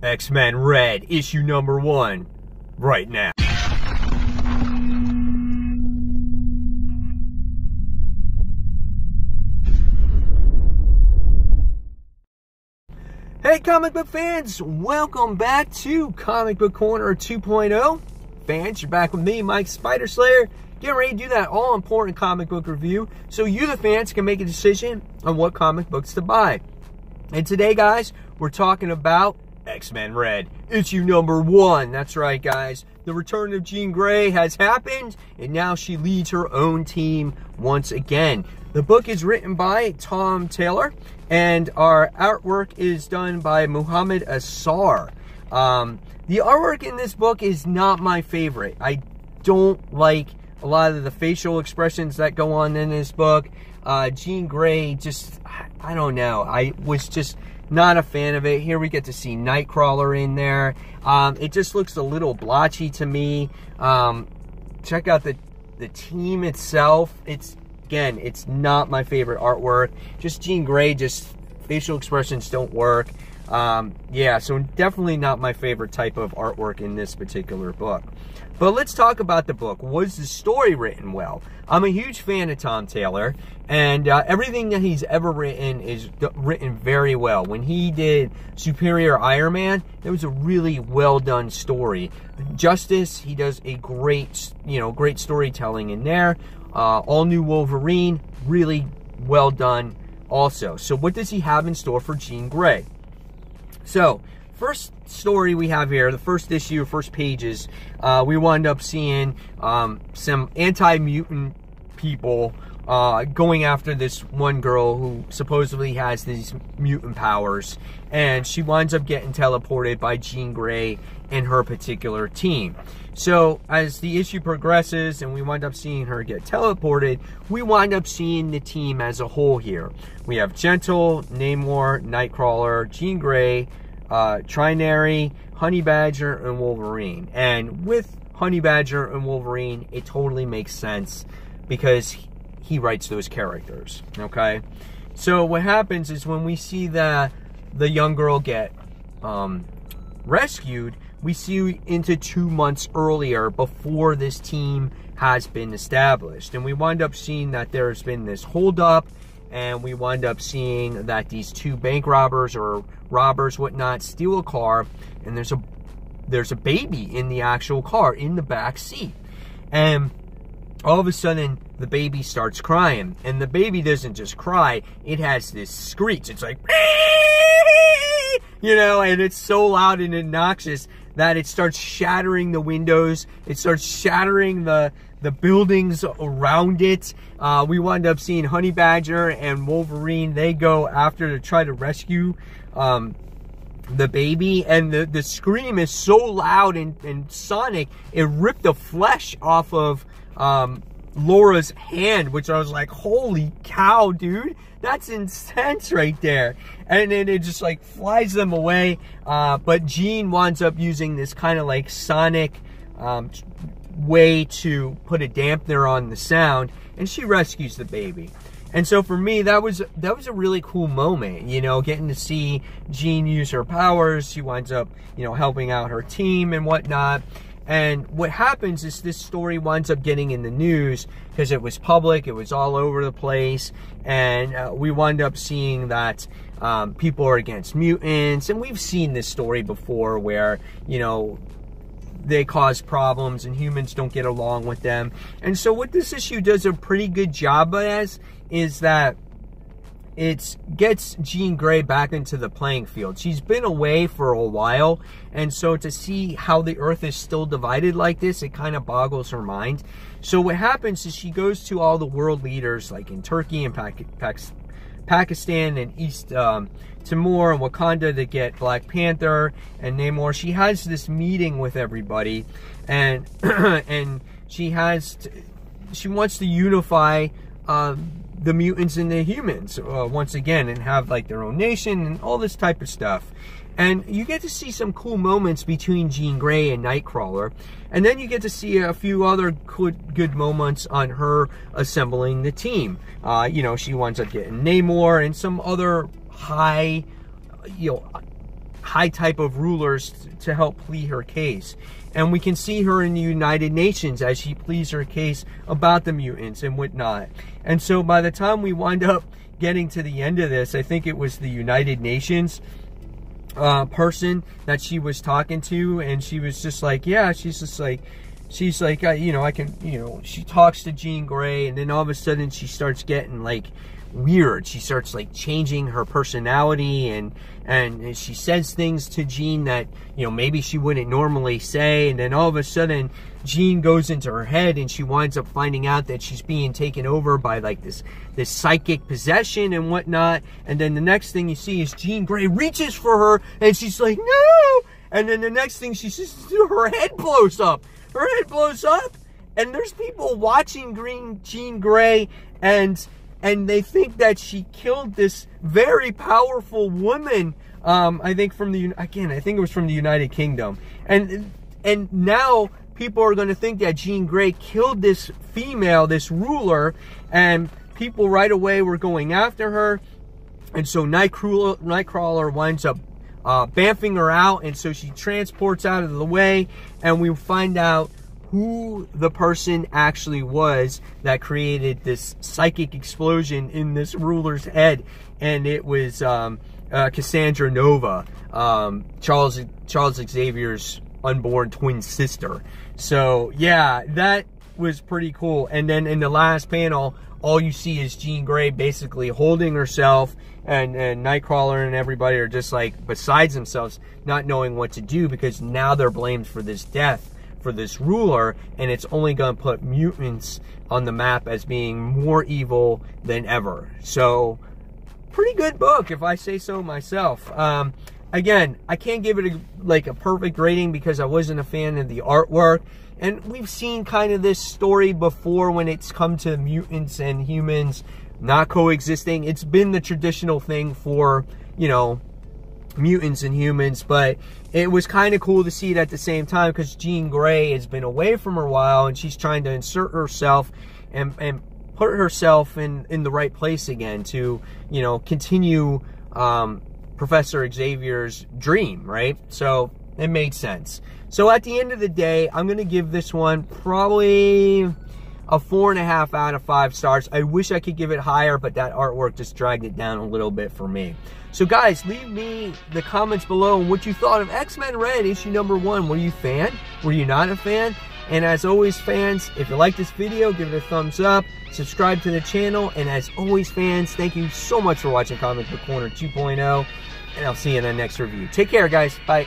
X-Men Red, issue number 1, right now. Hey comic book fans, welcome back to Comic Book Corner 2.0. Fans, you're back with me, Mike Spider Slayer, getting ready to do that all-important comic book review so you, the fans, can make a decision on what comic books to buy. And today, guys, we're talking about X-Men Red, issue number 1. That's right, guys. The return of Jean Grey has happened, and now she leads her own team once again. The book is written by Tom Taylor, and our artwork is done by Muhammad Asar. The artwork in this book is not my favorite. I don't like a lot of the facial expressions that go on in this book. Jean Grey, just, I don't know. I was just not a fan of it. Here we get to see Nightcrawler in there. It just looks a little blotchy to me. Check out the team itself. Again, it's not my favorite artwork. Just Jean Grey, just facial expressions don't work. Yeah, so definitely not my favorite type of artwork in this particular book. But let's talk about the book. Was the story written well? I'm a huge fan of Tom Taylor, and everything that he's ever written is written very well. When he did Superior Iron Man, it was a really well done story. Justice, he does a great storytelling in there. All New Wolverine, really well done also. So what does he have in store for Jean Grey? So, first story we have here, the first issue, first pages, we wind up seeing some anti-mutant people going after this one girl who supposedly has these mutant powers, and she winds up getting teleported by Jean Grey and her particular team. So as the issue progresses and we wind up seeing her get teleported, we wind up seeing the team as a whole here. We have Gentle, Namor, Nightcrawler, Jean Grey, Trinary, Honey Badger, and Wolverine. And with Honey Badger and Wolverine, it totally makes sense because he writes those characters, okay? So what happens is when we see the young girl get rescued, we see into 2 months earlier before this team has been established. And we wind up seeing that there's been this holdup, and we wind up seeing that these 2 bank robbers or robbers, whatnot, steal a car, and there's a baby in the actual car, in the back seat. And all of a sudden, the baby starts crying. And the baby doesn't just cry, it has this screech. It's like, you know, and it's so loud and obnoxious that it starts shattering the windows. It starts shattering the buildings around it. We wind up seeing Honey Badger and Wolverine. They go after to try to rescue the baby, and the scream is so loud and sonic, it ripped the flesh off of Laura's hand, which I was like, holy cow, dude, that's intense right there. And then it just like flies them away, but Jean winds up using this kind of like sonic way to put a dampener on the sound, and she rescues the baby. And so for me, that was a really cool moment, you know, getting to see Jean use her powers. She winds up, you know, helping out her team and whatnot. And what happens is this story winds up getting in the news because it was public, it was all over the place, and we wind up seeing that people are against mutants. And we've seen this story before where, you know, they cause problems and humans don't get along with them. And so what this issue does a pretty good job as is that it gets Jean Grey back into the playing field. She's been away for a while, and so to see how the Earth is still divided like this, it kind of boggles her mind. So what happens is she goes to all the world leaders, like in Turkey and Pakistan and East Timor and Wakanda, to get Black Panther and Namor. She has this meeting with everybody, and and she wants to unify the mutants and the humans once again, and have like their own nation and all this type of stuff. And you get to see some cool moments between Jean Grey and Nightcrawler, and then you get to see a few other good moments on her assembling the team. You know, she winds up getting Namor and some other high, you know, high type of rulers to help plead her case. And we can see her in the United Nations as she pleads her case about the mutants and whatnot. And so by the time we wind up getting to the end of this, I think it was the United Nations person that she was talking to, and she was just like, yeah, she's like, you know, I can, you know, she talks to Jean Grey, and then all of a sudden she starts getting like weird. She starts like changing her personality, and she says things to Jean that, you know, maybe she wouldn't normally say, and then all of a sudden Jean goes into her head, and she winds up finding out that she's being taken over by like this psychic possession and whatnot. And then the next thing you see is Jean Grey reaches for her, and she's like, no! And then the next thing she sees, her head blows up. Her head blows up, and there's people watching Jean Grey, and they think that she killed this very powerful woman. I think from the, again, I think it was from the United Kingdom, and now people are going to think that Jean Grey killed this female, this ruler, and people right away were going after her, and so Nightcrawler winds up bamfing her out, and so she transports out of the way, and we find out who the person actually was that created this psychic explosion in this ruler's head. And it was Cassandra Nova, Charles Xavier's unborn twin sister. So yeah, that was pretty cool. And then in the last panel, all you see is Jean Grey basically holding herself, and Nightcrawler and everybody are just like besides themselves, not knowing what to do, because now they're blamed for this death for this ruler, and it's only going to put mutants on the map as being more evil than ever. So pretty good book, if I say so myself. Again, I can't give it a perfect rating because I wasn't a fan of the artwork, and we've seen kind of this story before when it's come to mutants and humans not coexisting. It's been the traditional thing for, you know, mutants and humans, but it was kind of cool to see it at the same time, because Jean Grey has been away from her a while, and she's trying to insert herself and put herself in the right place again to, you know, continue Professor Xavier's dream, right? So it made sense. So at the end of the day, I'm going to give this one probably a 4.5 out of 5 stars. I wish I could give it higher, but that artwork just dragged it down a little bit for me. So guys, leave me the comments below on what you thought of X-Men Red issue #1. Were you a fan? Were you not a fan? And as always, fans, if you like this video, give it a thumbs up, subscribe to the channel, and as always, fans, thank you so much for watching Comic Book Corner 2.0, and I'll see you in the next review. Take care, guys. Bye.